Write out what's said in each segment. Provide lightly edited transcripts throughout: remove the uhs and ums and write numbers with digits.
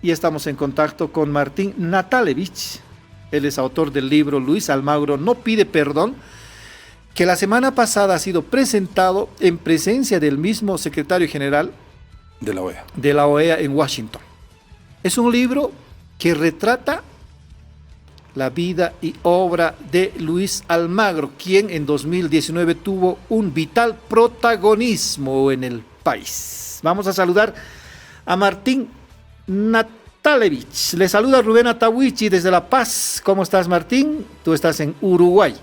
y estamos en contacto con Martín Natalevich. Él es autor del libro Luis Almagro no pide perdón, que la semana pasada ha sido presentado en presencia del mismo secretario general de la OEA en Washington. Es un libro que retrata la vida y obra de Luis Almagro, quien en 2019 tuvo un vital protagonismo en el país. Vamos a saludar a Martín Natalevich. Le saluda Rubén Atahuichi desde La Paz. ¿Cómo estás, Martín? Tú estás en Uruguay.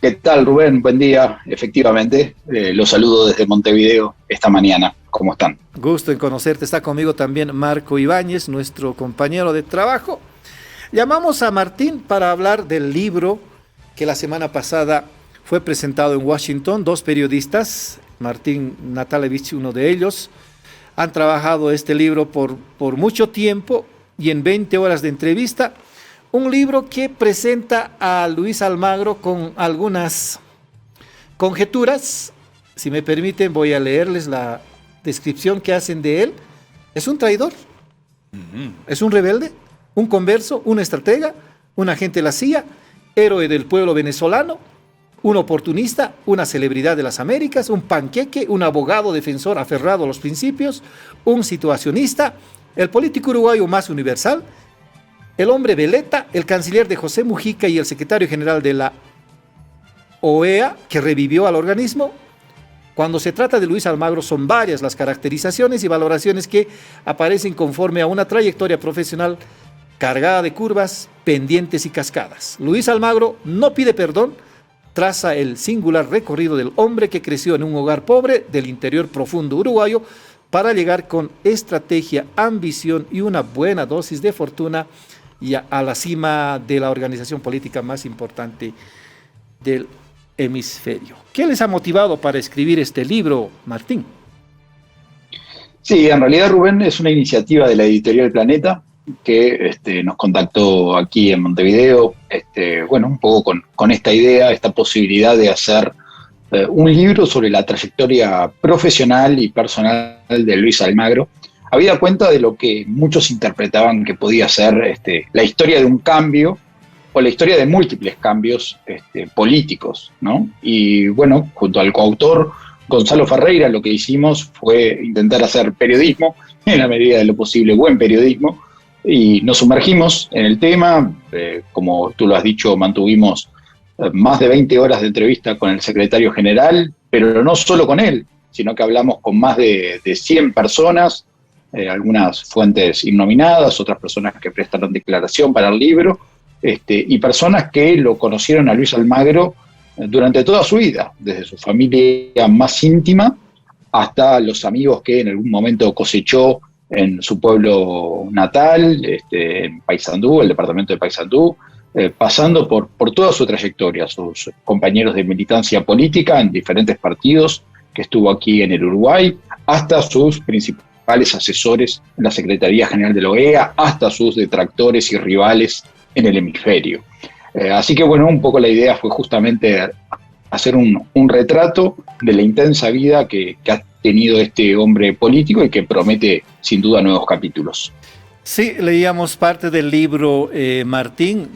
¿Qué tal, Rubén? Buen día. Efectivamente, los saludo desde Montevideo esta mañana. ¿Cómo están? Gusto en conocerte. Está conmigo también Marco Ibáñez, nuestro compañero de trabajo. Llamamos a Martín para hablar del libro que la semana pasada fue presentado en Washington. Dos periodistas, Martín Natalevich, uno de ellos, han trabajado este libro por mucho tiempo y en 20 horas de entrevista. Un libro que presenta a Luis Almagro con algunas conjeturas. Si me permiten, voy a leerles la descripción que hacen de él. Es un traidor, es un rebelde, un converso, un estratega, un agente de la CIA, héroe del pueblo venezolano, un oportunista, una celebridad de las Américas, un panqueque, un abogado defensor aferrado a los principios, un situacionista, el político uruguayo más universal, el hombre veleta, el canciller de José Mujica y el secretario general de la OEA, que revivió al organismo. Cuando se trata de Luis Almagro, son varias las caracterizaciones y valoraciones que aparecen conforme a una trayectoria profesional cargada de curvas, pendientes y cascadas. Luis Almagro no pide perdón, traza el singular recorrido del hombre que creció en un hogar pobre del interior profundo uruguayo para llegar con estrategia, ambición y una buena dosis de fortuna y a la cima de la organización política más importante del hemisferio. ¿Qué les ha motivado para escribir este libro, Martín? Sí, en realidad, Rubén, es una iniciativa de la editorial Planeta que nos contactó aquí en Montevideo, un poco con esta idea, esta posibilidad de hacer un libro sobre la trayectoria profesional y personal de Luis Almagro, habida cuenta de lo que muchos interpretaban que podía ser la historia de un cambio o la historia de múltiples cambios políticos, ¿no? Y bueno, junto al coautor Gonzalo Ferreira, lo que hicimos fue intentar hacer periodismo, en la medida de lo posible, buen periodismo, y nos sumergimos en el tema. Como tú lo has dicho, mantuvimos más de 20 horas de entrevista con el secretario general, pero no solo con él, sino que hablamos con más de 100 personas, algunas fuentes innominadas, otras personas que prestaron declaración para el libro, y personas que lo conocieron a Luis Almagro durante toda su vida, desde su familia más íntima hasta los amigos que en algún momento cosechó en su pueblo natal, en Paysandú, el departamento de Paysandú, pasando por toda su trayectoria, sus compañeros de militancia política en diferentes partidos que estuvo aquí en el Uruguay, hasta sus principales asesores en la Secretaría General de la OEA, hasta sus detractores y rivales en el hemisferio. Así que bueno, un poco la idea fue justamente hacer un retrato de la intensa vida que ha tenido este hombre político y que promete sin duda nuevos capítulos. Sí, leíamos parte del libro, Martín.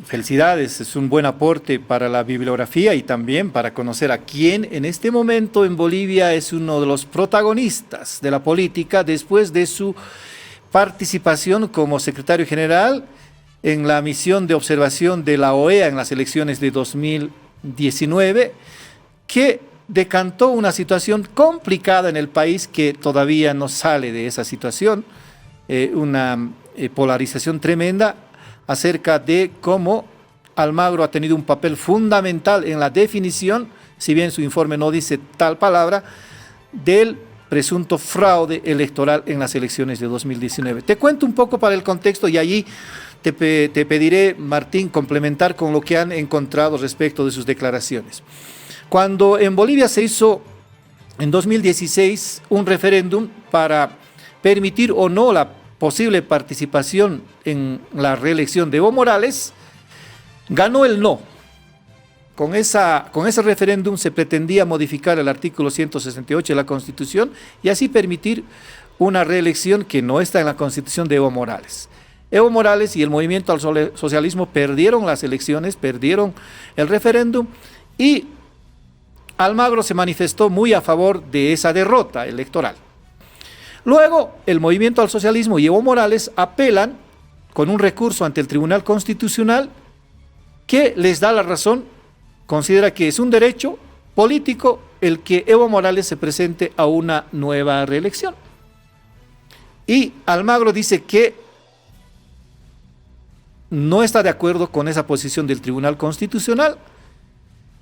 Felicidades, es un buen aporte para la bibliografía y también para conocer a quién en este momento en Bolivia es uno de los protagonistas de la política después de su participación como secretario general en la misión de observación de la OEA en las elecciones de 2019, que decantó una situación complicada en el país que todavía no sale de esa situación, una polarización tremenda acerca de cómo Almagro ha tenido un papel fundamental en la definición, si bien su informe no dice tal palabra, del presunto fraude electoral en las elecciones de 2019. Te cuento un poco para el contexto y allí te pediré, Martín, complementar con lo que han encontrado respecto de sus declaraciones. Cuando en Bolivia se hizo en 2016 un referéndum para permitir o no la posible participación en la reelección de Evo Morales, ganó el no. Con ese referéndum se pretendía modificar el artículo 168 de la Constitución y así permitir una reelección que no está en la constitución de Evo Morales. Evo Morales y el movimiento al socialismo perdieron las elecciones, perdieron el referéndum, y Almagro se manifestó muy a favor de esa derrota electoral. Luego, el movimiento al socialismo y Evo Morales apelan con un recurso ante el Tribunal Constitucional que les da la razón, considera que es un derecho político el que Evo Morales se presente a una nueva reelección. Y Almagro dice que no está de acuerdo con esa posición del Tribunal Constitucional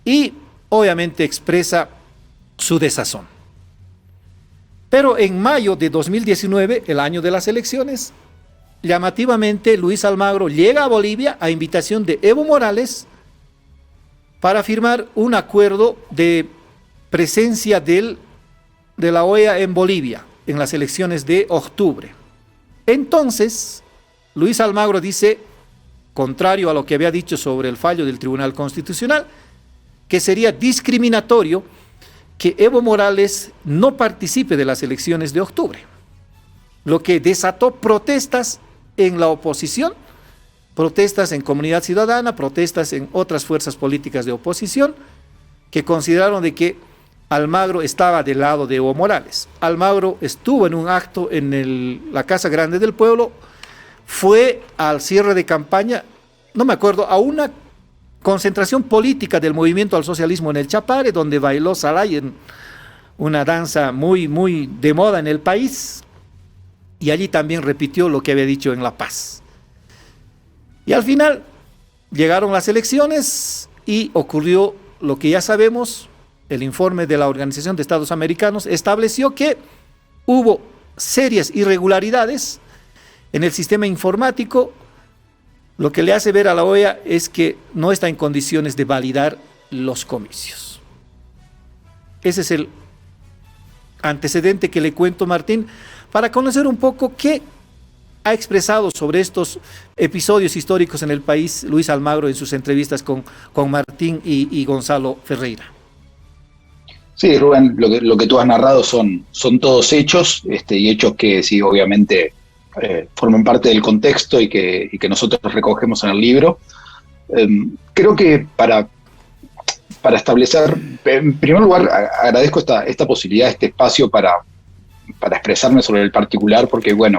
y obviamente expresa su desazón. Pero en mayo de 2019, el año de las elecciones, llamativamente Luis Almagro llega a Bolivia a invitación de Evo Morales para firmar un acuerdo de presencia de la OEA en Bolivia en las elecciones de octubre. Entonces, Luis Almagro dice, contrario a lo que había dicho sobre el fallo del Tribunal Constitucional, que sería discriminatorio que Evo Morales no participe de las elecciones de octubre, lo que desató protestas en la oposición, protestas en Comunidad Ciudadana, protestas en otras fuerzas políticas de oposición, que consideraron de que Almagro estaba del lado de Evo Morales. Almagro estuvo en un acto en la Casa Grande del Pueblo, fue al cierre de campaña, no me acuerdo, a una concentración política del movimiento al socialismo en el Chapare, donde bailó Salay en una danza muy, muy de moda en el país, y allí también repitió lo que había dicho en La Paz. Y al final llegaron las elecciones y ocurrió lo que ya sabemos. El informe de la Organización de Estados Americanos estableció que hubo serias irregularidades en el sistema informático, lo que le hace ver a la OEA es que no está en condiciones de validar los comicios. Ese es el antecedente que le cuento, Martín, para conocer un poco qué ha expresado sobre estos episodios históricos en el país Luis Almagro en sus entrevistas con Martín y Gonzalo Ferreira. Sí, Rubén, lo que tú has narrado son todos hechos, y hechos que sí, obviamente, forman parte del contexto y que nosotros recogemos en el libro. Creo que para establecer, en primer lugar, agradezco esta posibilidad, este espacio para expresarme sobre el particular, porque bueno,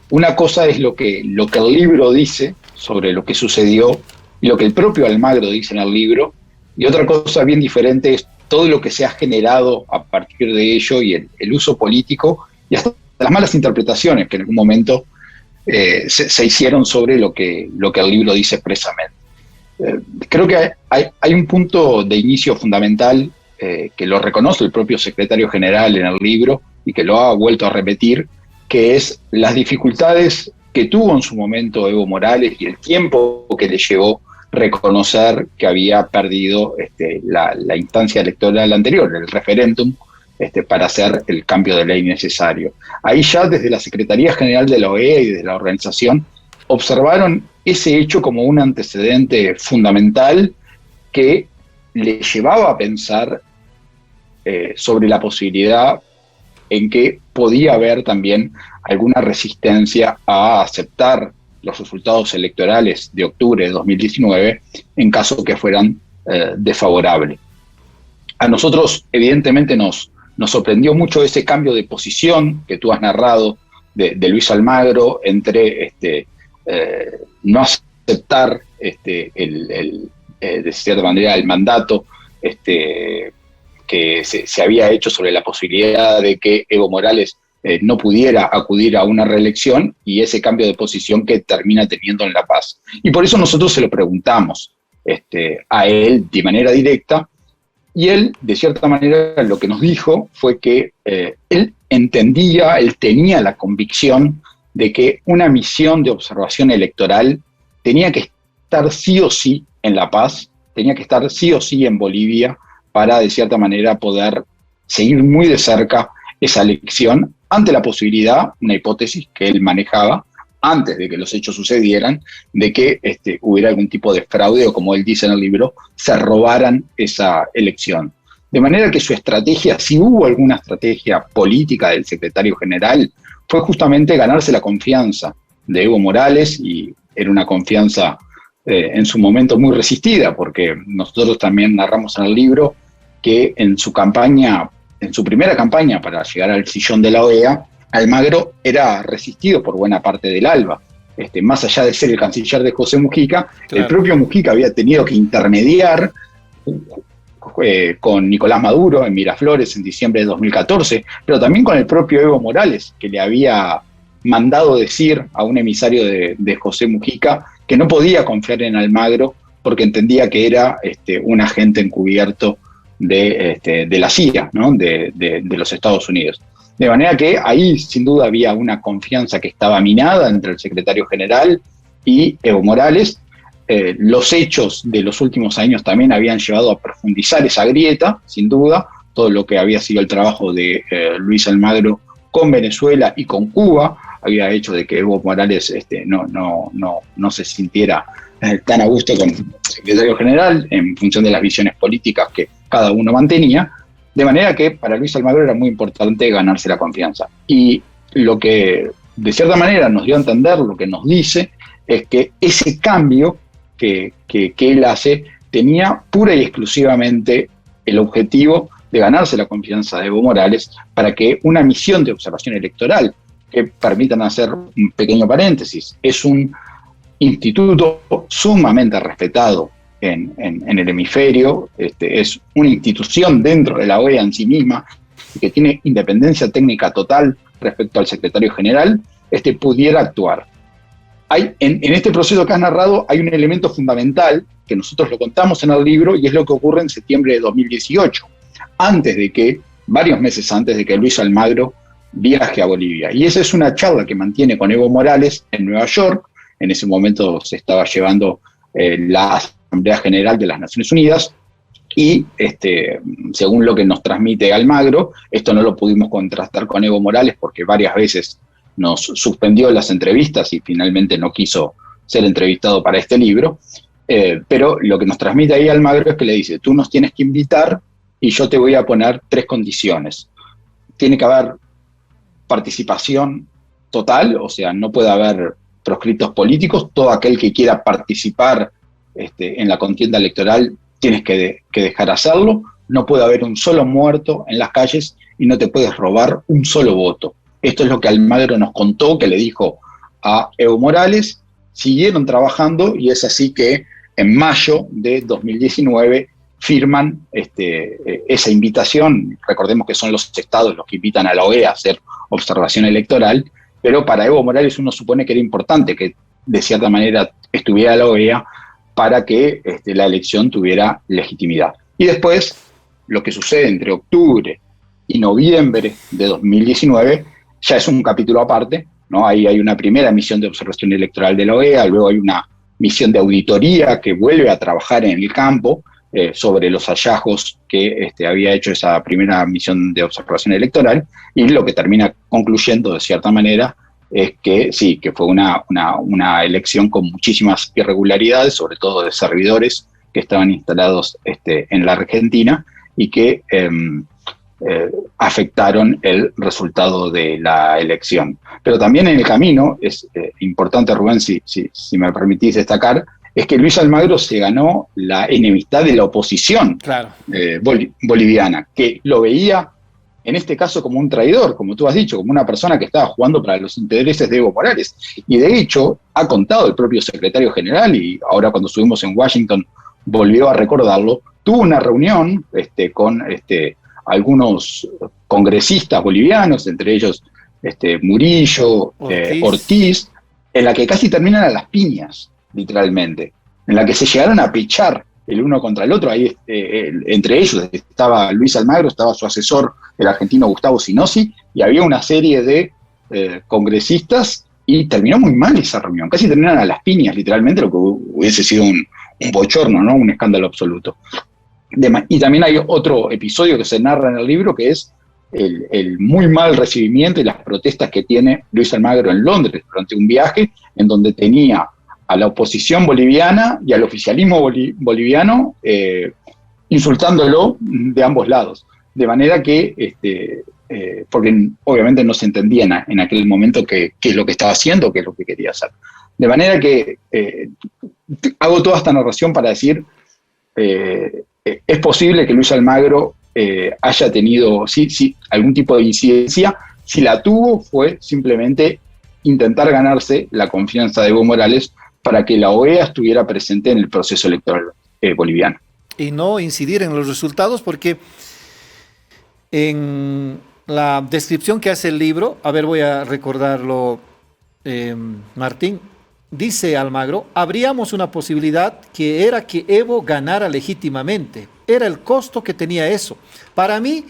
una cosa es lo que el libro dice sobre lo que sucedió y lo que el propio Almagro dice en el libro, y otra cosa bien diferente es todo lo que se ha generado a partir de ello y el uso político y hasta las malas interpretaciones que en algún momento se hicieron sobre lo que el libro dice expresamente. Creo que hay un punto de inicio fundamental que lo reconoce el propio secretario general en el libro y que lo ha vuelto a repetir, que es las dificultades que tuvo en su momento Evo Morales y el tiempo que le llevó reconocer que había perdido la instancia electoral anterior, el referéndum, para hacer el cambio de ley necesario. Ahí ya desde la Secretaría General de la OEA y desde la organización observaron ese hecho como un antecedente fundamental que le llevaba a pensar sobre la posibilidad en que podía haber también alguna resistencia a aceptar los resultados electorales de octubre de 2019 en caso que fueran desfavorables. A nosotros, evidentemente, nos sorprendió mucho ese cambio de posición que tú has narrado de Luis Almagro entre no aceptar de cierta manera el mandato que se había hecho sobre la posibilidad de que Evo Morales no pudiera acudir a una reelección y ese cambio de posición que termina teniendo en La Paz. Y por eso nosotros se lo preguntamos a él de manera directa, y él, de cierta manera, lo que nos dijo fue que él entendía, él tenía la convicción de que una misión de observación electoral tenía que estar sí o sí en La Paz, tenía que estar sí o sí en Bolivia para, de cierta manera, poder seguir muy de cerca esa elección ante la posibilidad, una hipótesis que él manejaba antes de que los hechos sucedieran, de que hubiera algún tipo de fraude o, como él dice en el libro, se robaran esa elección. De manera que su estrategia, si hubo alguna estrategia política del secretario general, fue justamente ganarse la confianza de Evo Morales, y era una confianza en su momento muy resistida, porque nosotros también narramos en el libro que en su campaña, en su primera campaña para llegar al sillón de la OEA, Almagro era resistido por buena parte del ALBA. Más allá de ser el canciller de José Mujica, claro, el propio Mujica había tenido que intermediar con Nicolás Maduro en Miraflores en diciembre de 2014, pero también con el propio Evo Morales, que le había mandado decir a un emisario de José Mujica que no podía confiar en Almagro porque entendía que era un agente encubierto de la CIA, ¿no? de los Estados Unidos. De manera que ahí sin duda había una confianza que estaba minada entre el secretario general y Evo Morales. Los hechos de los últimos años también habían llevado a profundizar esa grieta, sin duda. Todo lo que había sido el trabajo de Luis Almagro con Venezuela y con Cuba había hecho de que Evo Morales no se sintiera tan a gusto con el secretario general en función de las visiones políticas que cada uno mantenía. De manera que para Luis Almagro era muy importante ganarse la confianza. Y lo que de cierta manera nos dio a entender, lo que nos dice, es que ese cambio que él hace tenía pura y exclusivamente el objetivo de ganarse la confianza de Evo Morales para que una misión de observación electoral, que permitan hacer un pequeño paréntesis, es un instituto sumamente respetado en el hemisferio, es una institución dentro de la OEA en sí misma, que tiene independencia técnica total respecto al secretario general, pudiera actuar. En este proceso que has narrado hay un elemento fundamental, que nosotros lo contamos en el libro, y es lo que ocurre en septiembre de 2018, varios meses antes de que Luis Almagro viaje a Bolivia. Y esa es una charla que mantiene con Evo Morales en Nueva York. En ese momento se estaba llevando la Asamblea General de las Naciones Unidas, y según lo que nos transmite Almagro, esto no lo pudimos contrastar con Evo Morales porque varias veces nos suspendió las entrevistas y finalmente no quiso ser entrevistado para este libro, pero lo que nos transmite ahí Almagro es que le dice: tú nos tienes que invitar y yo te voy a poner 3 condiciones. Tiene que haber participación total, o sea, no puede haber proscriptos políticos. Todo aquel que quiera participar en la contienda electoral tienes que dejar hacerlo. No puede haber un solo muerto en las calles y no te puedes robar un solo voto. Esto es lo que Almagro nos contó, que le dijo a Evo Morales. Siguieron trabajando y es así que en mayo de 2019 firman esa invitación. Recordemos que son los estados los que invitan a la OEA a hacer observación electoral, pero para Evo Morales uno supone que era importante que de cierta manera estuviera la OEA para que la elección tuviera legitimidad. Y después, lo que sucede entre octubre y noviembre de 2019 ya es un capítulo aparte, ¿no? Ahí hay una primera misión de observación electoral de la OEA, luego hay una misión de auditoría que vuelve a trabajar en el campo sobre los hallazgos que había hecho esa primera misión de observación electoral, y lo que termina concluyendo de cierta manera es que sí, que fue una elección con muchísimas irregularidades, sobre todo de servidores que estaban instalados en la Argentina y que afectaron el resultado de la elección. Pero también en el camino, es importante, Rubén, si me permitís destacar, es que Luis Almagro se ganó la enemistad de la oposición, claro, boliviana, que lo veía en este caso como un traidor, como tú has dicho, como una persona que estaba jugando para los intereses de Evo Morales. Y de hecho, ha contado el propio secretario general, y ahora cuando estuvimos en Washington volvió a recordarlo, tuvo una reunión con algunos congresistas bolivianos, entre ellos Murillo, Ortiz, en la que casi terminan a las piñas, literalmente, en la que se llegaron a pechar el uno contra el otro. Ahí entre ellos estaba Luis Almagro, estaba su asesor, el argentino Gustavo Sinosi, y había una serie de congresistas, y terminó muy mal esa reunión, casi terminaron a las piñas, literalmente, lo que hubiese sido un bochorno, ¿no? Un escándalo absoluto. Y también hay otro episodio que se narra en el libro, que es el muy mal recibimiento y las protestas que tiene Luis Almagro en Londres durante un viaje en donde tenía a la oposición boliviana y al oficialismo boliviano insultándolo de ambos lados. De manera que, porque obviamente no se entendía en aquel momento qué es lo que estaba haciendo, qué es lo que quería hacer. De manera que hago toda esta narración para decir, es posible que Luis Almagro haya tenido algún tipo de incidencia. Si la tuvo, fue simplemente intentar ganarse la confianza de Evo Morales para que la OEA estuviera presente en el proceso electoral boliviano. Y no incidir en los resultados, porque en la descripción que hace el libro, a ver, voy a recordarlo, Martín, dice Almagro: habríamos una posibilidad que era que Evo ganara legítimamente. Era el costo que tenía eso. Para mí,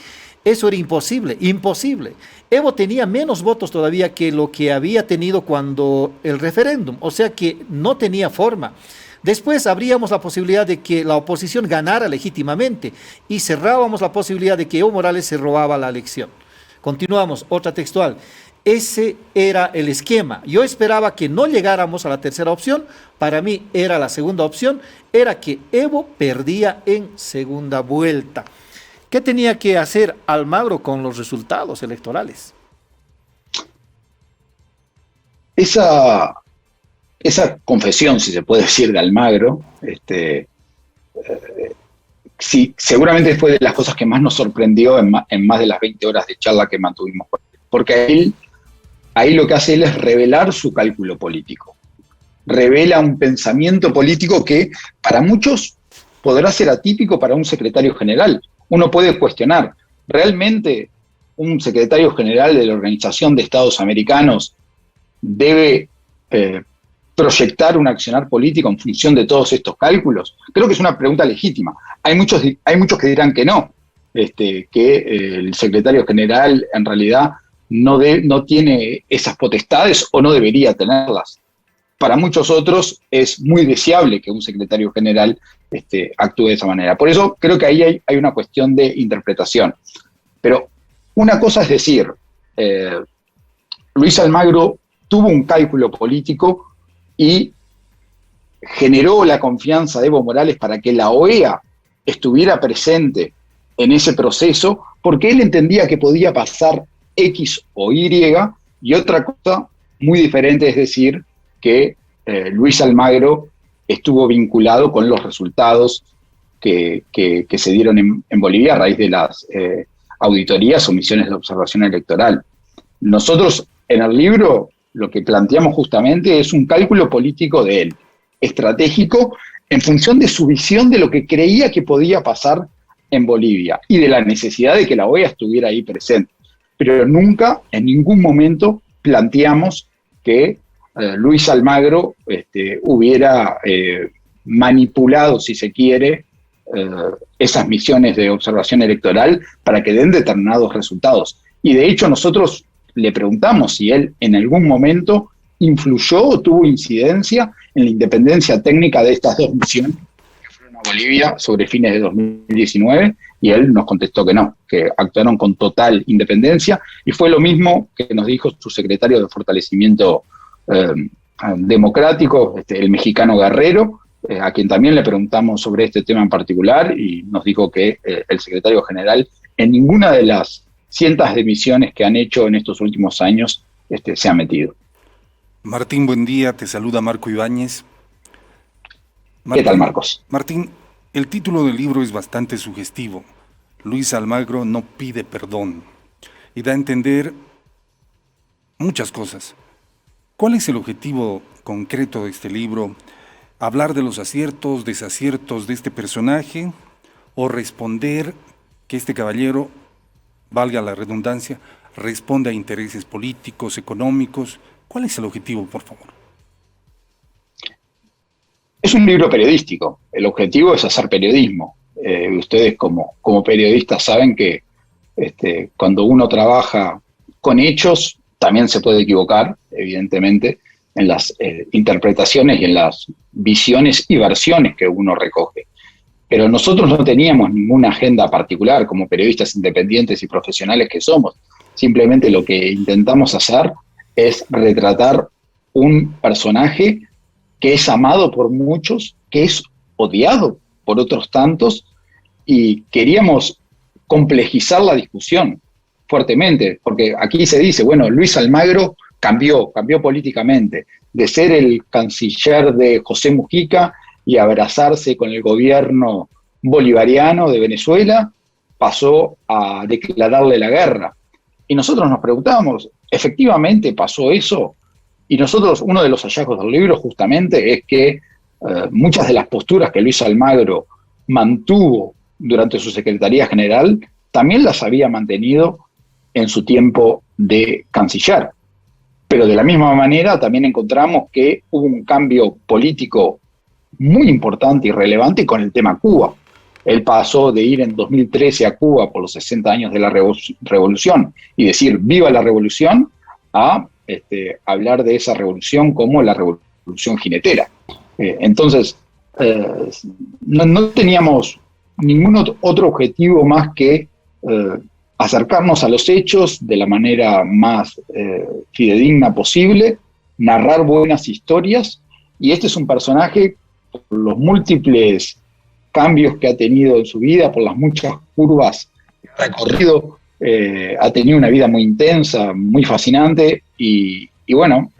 eso era imposible, imposible. Evo tenía menos votos todavía que lo que había tenido cuando el referéndum, o sea que no tenía forma. Después habríamos la posibilidad de que la oposición ganara legítimamente y cerrábamos la posibilidad de que Evo Morales se robaba la elección. Continuamos, otra textual. Ese era el esquema. Yo esperaba que no llegáramos a la tercera opción. Para mí era la segunda opción, era que Evo perdía en segunda vuelta. ¿Qué tenía que hacer Almagro con los resultados electorales? Esa confesión, si se puede decir, de Almagro, sí, seguramente fue de las cosas que más nos sorprendió en más de las 20 horas de charla que mantuvimos, porque ahí lo que hace él es revelar su cálculo político, revela un pensamiento político que para muchos podrá ser atípico para un secretario general. Uno puede cuestionar, ¿realmente un secretario general de la Organización de Estados Americanos debe proyectar un accionar político en función de todos estos cálculos? Creo que es una pregunta legítima. Hay muchos que dirán que no, que el secretario general en realidad no tiene esas potestades o no debería tenerlas. Para muchos otros es muy deseable que un secretario general actúe de esa manera. Por eso creo que ahí hay una cuestión de interpretación. Pero una cosa es decir, Luis Almagro tuvo un cálculo político y generó la confianza de Evo Morales para que la OEA estuviera presente en ese proceso, porque él entendía que podía pasar X o Y, y otra cosa muy diferente es decir que Luis Almagro estuvo vinculado con los resultados que se dieron en Bolivia a raíz de las auditorías o misiones de observación electoral. Nosotros en el libro lo que planteamos justamente es un cálculo político de él, estratégico, en función de su visión de lo que creía que podía pasar en Bolivia y de la necesidad de que la OEA estuviera ahí presente. Pero nunca, en ningún momento, planteamos que Luis Almagro hubiera manipulado, si se quiere, esas misiones de observación electoral para que den determinados resultados. Y de hecho nosotros le preguntamos si él en algún momento influyó o tuvo incidencia en la independencia técnica de estas dos misiones que fueron a Bolivia sobre fines de 2019, y él nos contestó que no, que actuaron con total independencia, y fue lo mismo que nos dijo su secretario de Fortalecimiento Democrático, el mexicano Guerrero, a quien también le preguntamos sobre este tema en particular, y nos dijo que el secretario general en ninguna de las cientos de misiones que han hecho en estos últimos años se ha metido. Martín, buen día, te saluda Marco Ibáñez. Martín, ¿qué tal, Marcos? Martín, el título del libro es bastante sugestivo. Luis Almagro no pide perdón, y da a entender muchas cosas. ¿Cuál es el objetivo concreto de este libro? ¿Hablar de los aciertos, desaciertos de este personaje, o responder que este caballero, valga la redundancia, responde a intereses políticos, económicos? ¿Cuál es el objetivo, por favor? Es un libro periodístico. El objetivo es hacer periodismo. Ustedes como periodistas saben que cuando uno trabaja con hechos, también se puede equivocar, evidentemente, en las interpretaciones y en las visiones y versiones que uno recoge. Pero nosotros no teníamos ninguna agenda particular como periodistas independientes y profesionales que somos. Simplemente lo que intentamos hacer es retratar un personaje que es amado por muchos, que es odiado por otros tantos, y queríamos complejizar la discusión fuertemente, porque aquí se dice, bueno, Luis Almagro cambió políticamente, de ser el canciller de José Mujica y abrazarse con el gobierno bolivariano de Venezuela, pasó a declararle la guerra. Y nosotros nos preguntamos, ¿efectivamente pasó eso? Y nosotros, uno de los hallazgos del libro justamente es que muchas de las posturas que Luis Almagro mantuvo durante su Secretaría General, también las había mantenido en su tiempo de canciller. Pero de la misma manera también encontramos que hubo un cambio político muy importante y relevante con el tema Cuba. Él pasó de ir en 2013 a Cuba por los 60 años de la revolución y decir viva la revolución a hablar de esa revolución como la revolución jinetera. Entonces, no teníamos ningún otro objetivo más que acercarnos a los hechos de la manera más fidedigna posible, narrar buenas historias, y este es un personaje, por los múltiples cambios que ha tenido en su vida, por las muchas curvas que ha recorrido, ha tenido una vida muy intensa, muy fascinante, y bueno,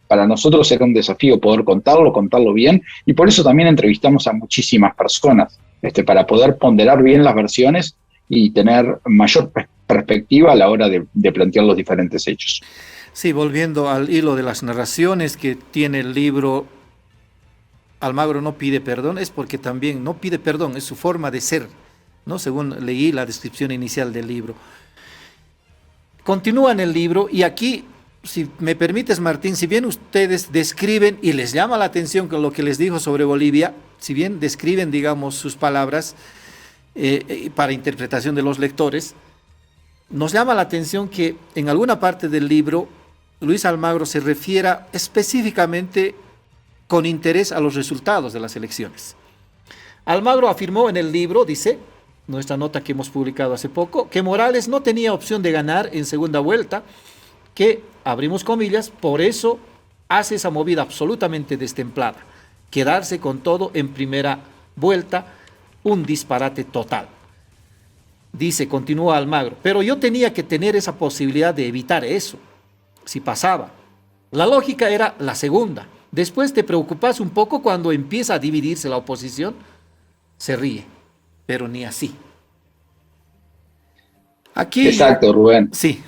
para nosotros era un desafío poder contarlo bien, y por eso también entrevistamos a muchísimas personas, para poder ponderar bien las versiones y tener mayor perspectiva a la hora de plantear los diferentes hechos. Sí, volviendo al hilo de las narraciones que tiene el libro, Almagro no pide perdón, es porque también no pide perdón, es su forma de ser, ¿no? Según leí la descripción inicial del libro. Continúa en el libro y aquí, si me permites, Martín, si bien ustedes describen y les llama la atención con lo que les dijo sobre Bolivia, si bien describen, digamos, sus palabras para interpretación de los lectores, nos llama la atención que en alguna parte del libro Luis Almagro se refiera específicamente con interés a los resultados de las elecciones. Almagro afirmó en el libro, dice, nuestra nota que hemos publicado hace poco, que Morales no tenía opción de ganar en segunda vuelta, que, abrimos comillas, por eso hace esa movida absolutamente destemplada, quedarse con todo en primera vuelta, un disparate total. Dice, continúa Almagro, pero yo tenía que tener esa posibilidad de evitar eso, si pasaba. La lógica era la segunda. Después te preocupas un poco cuando empieza a dividirse la oposición, se ríe, pero ni así. Aquí, exacto, Rubén. Sí.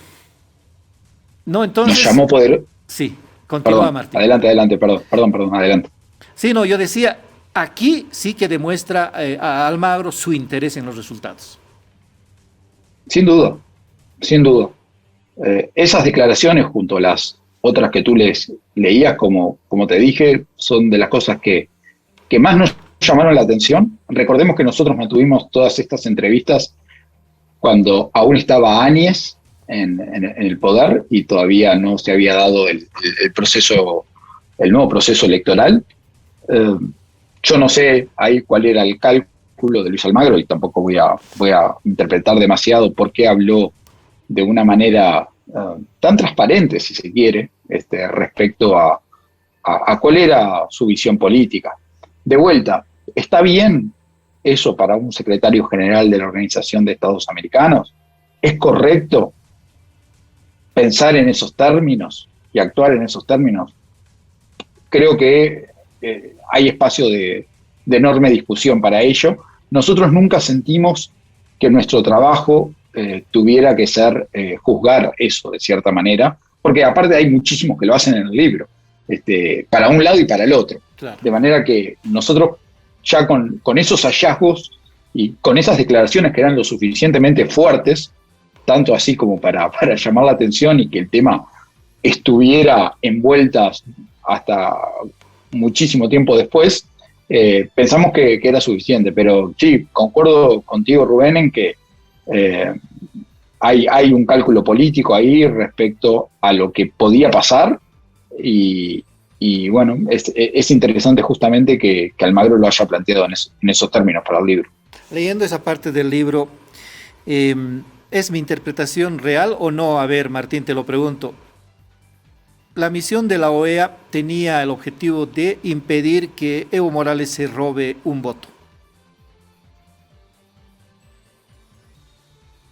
No, entonces. Nos llamó poder. Sí, continúa, Perdón, Martín. adelante, perdón, adelante. Sí, no, yo decía, aquí sí que demuestra a Almagro su interés en los resultados. Sin duda. Esas declaraciones junto a las otras que tú leías, como te dije, son de las cosas que más nos llamaron la atención. Recordemos que nosotros mantuvimos todas estas entrevistas cuando aún estaba Áñez en el poder y todavía no se había dado el nuevo proceso electoral. Yo no sé ahí cuál era el cálculo de Luis Almagro y tampoco voy a interpretar demasiado por qué habló de una manera tan transparente, si se quiere, respecto a cuál era su visión política. De vuelta, ¿está bien eso para un secretario general de la Organización de Estados Americanos? ¿Es correcto pensar en esos términos y actuar en esos términos? Creo que hay espacio de enorme discusión para ello. Nosotros nunca sentimos que nuestro trabajo tuviera que ser juzgar eso de cierta manera, porque aparte hay muchísimos que lo hacen en el libro, para un lado y para el otro. Claro. De manera que nosotros ya con esos hallazgos y con esas declaraciones que eran lo suficientemente fuertes, tanto así como para llamar la atención y que el tema estuviera envueltas hasta muchísimo tiempo después, pensamos que era suficiente. Pero sí, concuerdo contigo, Rubén, en que hay un cálculo político ahí respecto a lo que podía pasar y bueno, es interesante justamente que Almagro lo haya planteado en esos términos para el libro. Leyendo esa parte del libro, ¿es mi interpretación real o no? A ver, Martín, te lo pregunto. La misión de la OEA tenía el objetivo de impedir que Evo Morales se robe un voto.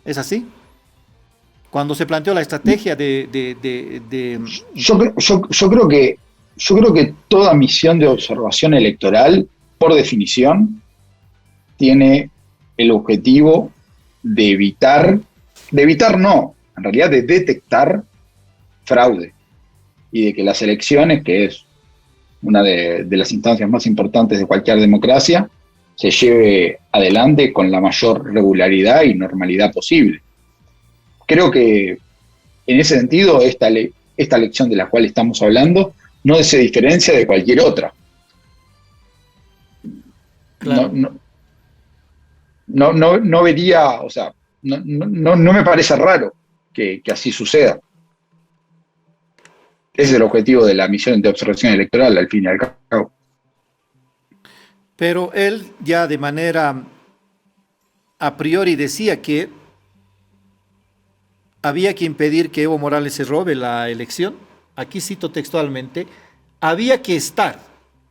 ¿Es así? Cuando se planteó la estrategia Yo creo que toda misión de observación electoral, por definición, tiene el objetivo de evitar no, en realidad de detectar fraude y de que las elecciones, que es una de las instancias más importantes de cualquier democracia, se lleve adelante con la mayor regularidad y normalidad posible. Creo que en ese sentido esta elección de la cual estamos hablando no se diferencia de cualquier otra. Claro. No vería, o sea, no me parece raro que así suceda. Ese es el objetivo de la misión de observación electoral, al fin y al cabo. Pero él ya de manera a priori decía que había que impedir que Evo Morales se robe la elección. Aquí cito textualmente, había que estar,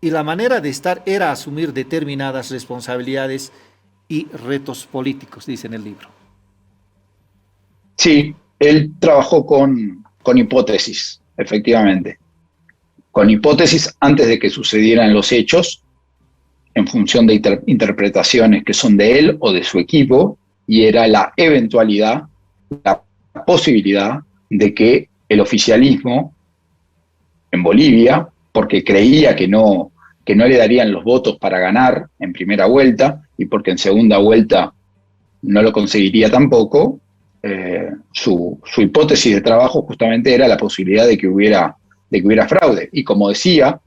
y la manera de estar era asumir determinadas responsabilidades y retos políticos, dice en el libro. Sí, él trabajó con hipótesis, efectivamente. Con hipótesis antes de que sucedieran los hechos, en función de interpretaciones que son de él o de su equipo, y era la eventualidad, la posibilidad de que el oficialismo en Bolivia, porque creía que no le darían los votos para ganar en primera vuelta y porque en segunda vuelta no lo conseguiría tampoco, su hipótesis de trabajo justamente era la posibilidad de que hubiera fraude. Y como decía,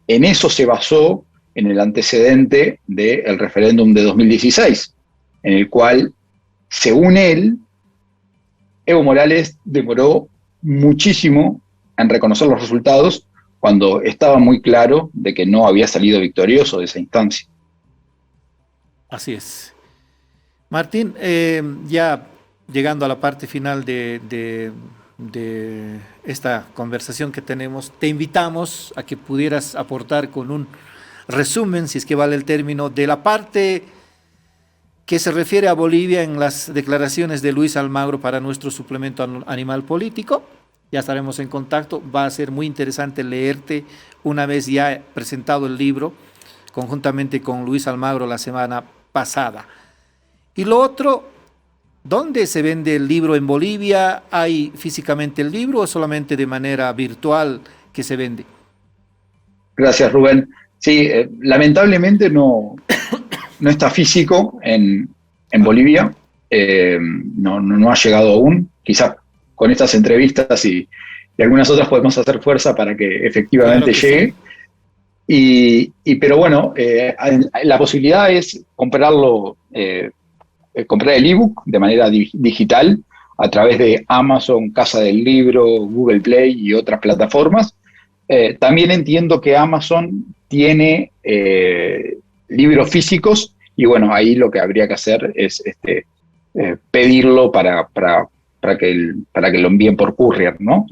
en eso se basó en el antecedente del referéndum de 2016, en el cual, según él, Evo Morales demoró muchísimo en reconocer los resultados cuando estaba muy claro de que no había salido victorioso de esa instancia. Así es. Martín, ya llegando a la parte final de esta conversación que tenemos, te invitamos a que pudieras aportar con un resumen, si es que vale el término, de la parte que se refiere a Bolivia en las declaraciones de Luis Almagro para nuestro suplemento Animal Político. Ya estaremos en contacto. Va a ser muy interesante leerte una vez ya presentado el libro, conjuntamente con Luis Almagro la semana pasada. Y lo otro, ¿dónde se vende el libro en Bolivia? ¿Hay físicamente el libro o solamente de manera virtual que se vende? Gracias, Rubén. Sí, lamentablemente no está físico en Bolivia, no ha llegado aún. Quizás con estas entrevistas y algunas otras podemos hacer fuerza para que efectivamente llegue. Sí. Pero bueno, la posibilidad es comprarlo, comprar el ebook de manera digital a través de Amazon, Casa del Libro, Google Play y otras plataformas. También entiendo que Amazon tiene libros físicos y bueno, ahí lo que habría que hacer es pedirlo para que lo envíen por courier, ¿no?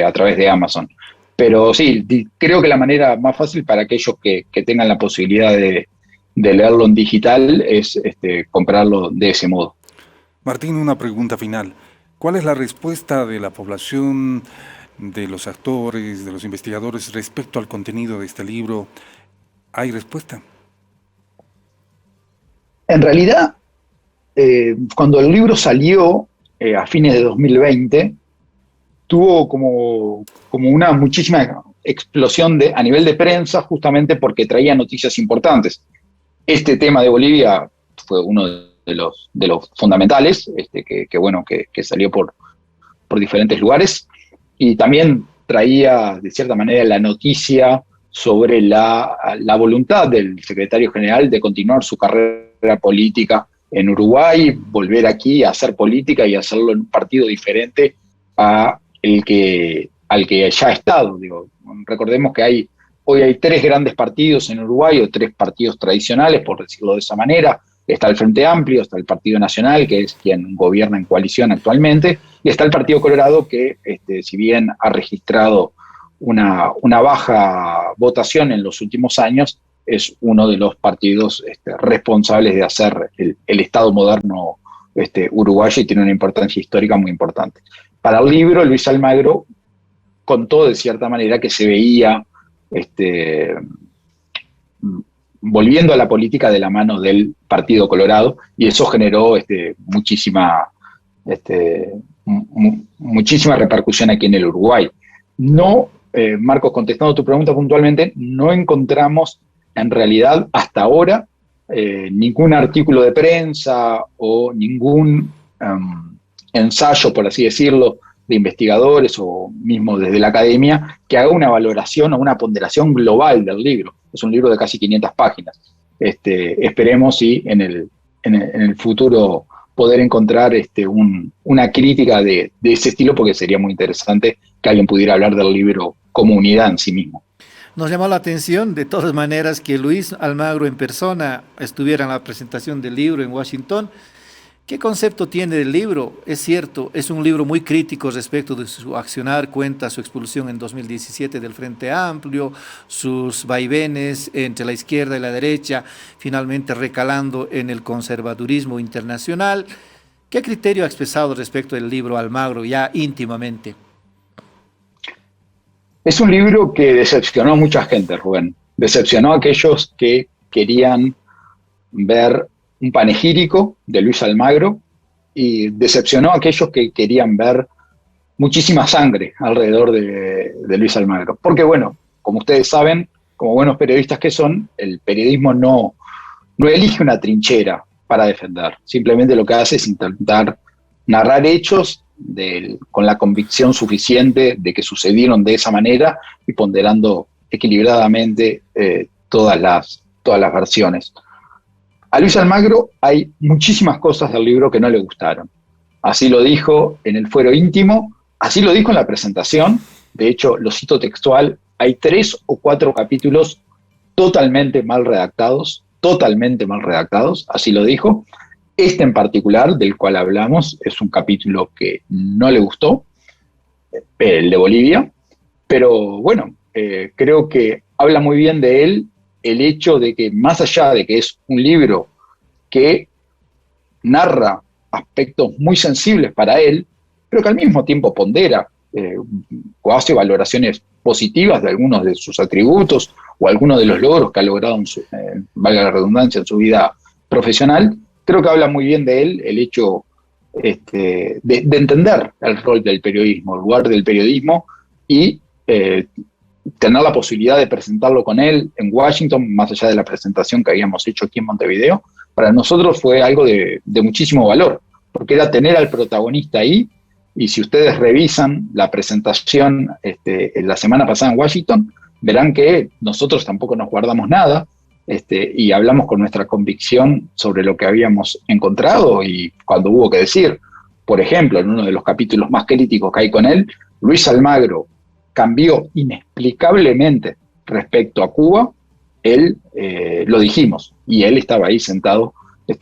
A través de Amazon. Pero sí, creo que la manera más fácil para aquellos que tengan la posibilidad de leerlo en digital es comprarlo de ese modo. Martín, una pregunta final. ¿Cuál es la respuesta de la población, de los actores, de los investigadores respecto al contenido de este libro? ¿Hay respuesta? En realidad, cuando el libro salió a fines de 2020, tuvo como una muchísima explosión a nivel de prensa, justamente porque traía noticias importantes. Este tema de Bolivia fue uno de los fundamentales, que salió por diferentes lugares, y también traía, de cierta manera, la noticia sobre la voluntad del secretario general de continuar su carrera política en Uruguay, volver aquí a hacer política y hacerlo en un partido diferente al que ya ha estado. Recordemos que hoy hay 3 grandes partidos en Uruguay, o 3 partidos tradicionales, por decirlo de esa manera. Está el Frente Amplio, está el Partido Nacional, que es quien gobierna en coalición actualmente, y está el Partido Colorado, que si bien ha registrado una baja votación en los últimos años, es uno de los partidos responsables de hacer el Estado moderno uruguaya y tiene una importancia histórica muy importante. Para el libro, Luis Almagro contó de cierta manera que se veía volviendo a la política de la mano del Partido Colorado, y eso generó muchísima repercusión aquí en el Uruguay. No, Marcos, contestando tu pregunta puntualmente, no encontramos en realidad hasta ahora ningún artículo de prensa o ningún ensayo, por así decirlo, de investigadores o mismo desde la academia que haga una valoración o una ponderación global del libro. Es un libro de casi 500 páginas. Esperemos sí, en el futuro poder encontrar una crítica de ese estilo, porque sería muy interesante que alguien pudiera hablar del libro como unidad en sí mismo. Nos llamó la atención, de todas maneras, que Luis Almagro en persona estuviera en la presentación del libro en Washington. ¿Qué concepto tiene del libro? Es cierto, es un libro muy crítico respecto de su accionar, cuenta su expulsión en 2017 del Frente Amplio, sus vaivenes entre la izquierda y la derecha, finalmente recalando en el conservadurismo internacional. ¿Qué criterio ha expresado respecto del libro Almagro ya íntimamente? Es un libro que decepcionó a mucha gente, Rubén. Decepcionó a aquellos que querían ver un panegírico de Luis Almagro y decepcionó a aquellos que querían ver muchísima sangre alrededor de Luis Almagro. Porque bueno, como ustedes saben, como buenos periodistas que son, el periodismo no elige una trinchera para defender. Simplemente lo que hace es intentar narrar hechos con la convicción suficiente de que sucedieron de esa manera y ponderando equilibradamente todas las versiones. A Luis Almagro hay muchísimas cosas del libro que no le gustaron. Así lo dijo en el fuero íntimo, así lo dijo en la presentación. De hecho, lo cito textual, hay 3 o 4 capítulos totalmente mal redactados, así lo dijo. Este en particular, del cual hablamos, es un capítulo que no le gustó, el de Bolivia, pero bueno, creo que habla muy bien de él el hecho de que, más allá de que es un libro que narra aspectos muy sensibles para él, pero que al mismo tiempo pondera o hace valoraciones positivas de algunos de sus atributos o algunos de los logros que ha logrado, valga la redundancia, en su vida profesional, creo que habla muy bien de él el hecho de entender el rol del periodismo, el lugar del periodismo y tener la posibilidad de presentarlo con él en Washington, más allá de la presentación que habíamos hecho aquí en Montevideo. Para nosotros fue algo de muchísimo valor, porque era tener al protagonista ahí, y si ustedes revisan la presentación la semana pasada en Washington, verán que nosotros tampoco nos guardamos nada, y hablamos con nuestra convicción sobre lo que habíamos encontrado y cuando hubo que decir. Por ejemplo, en uno de los capítulos más críticos que hay con él, Luis Almagro cambió inexplicablemente respecto a Cuba. Él lo dijimos y él estaba ahí sentado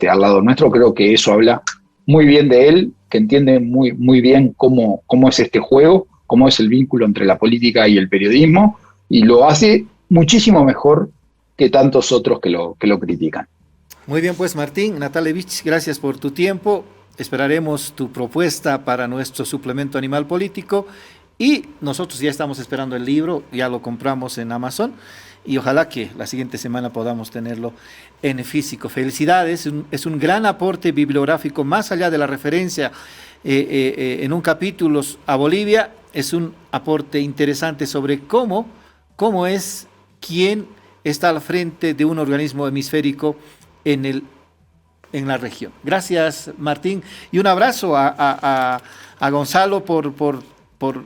al lado nuestro. Creo que eso habla muy bien de él, que entiende muy, muy bien cómo es este juego, cómo es el vínculo entre la política y el periodismo, y lo hace muchísimo mejor que tantos otros que lo critican. Muy bien, pues Martín Natalevich, gracias por tu tiempo. Esperaremos tu propuesta para nuestro suplemento Animal Político y nosotros ya estamos esperando el libro, ya lo compramos en Amazon y ojalá que la siguiente semana podamos tenerlo en físico. Felicidades, es un gran aporte bibliográfico, más allá de la referencia en un capítulo a Bolivia, es un aporte interesante sobre cómo es quién está al frente de un organismo hemisférico en la región. Gracias, Martín, y un abrazo a Gonzalo por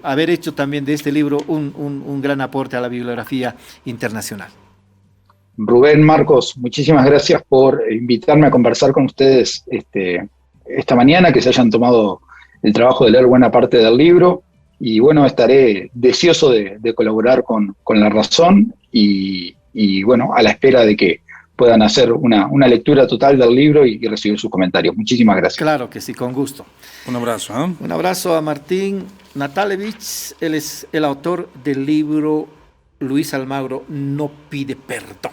haber hecho también de este libro un gran aporte a la bibliografía internacional. Rubén, Marcos, muchísimas gracias por invitarme a conversar con ustedes esta mañana, que se hayan tomado el trabajo de leer buena parte del libro, y bueno, estaré deseoso de colaborar con La Razón y bueno, a la espera de que puedan hacer una lectura total del libro y recibir sus comentarios. Muchísimas gracias. Claro que sí, con gusto. Un abrazo. ¿Eh? Un abrazo a Martín Natalevich. Él es el autor del libro Luis Almagro no pide perdón.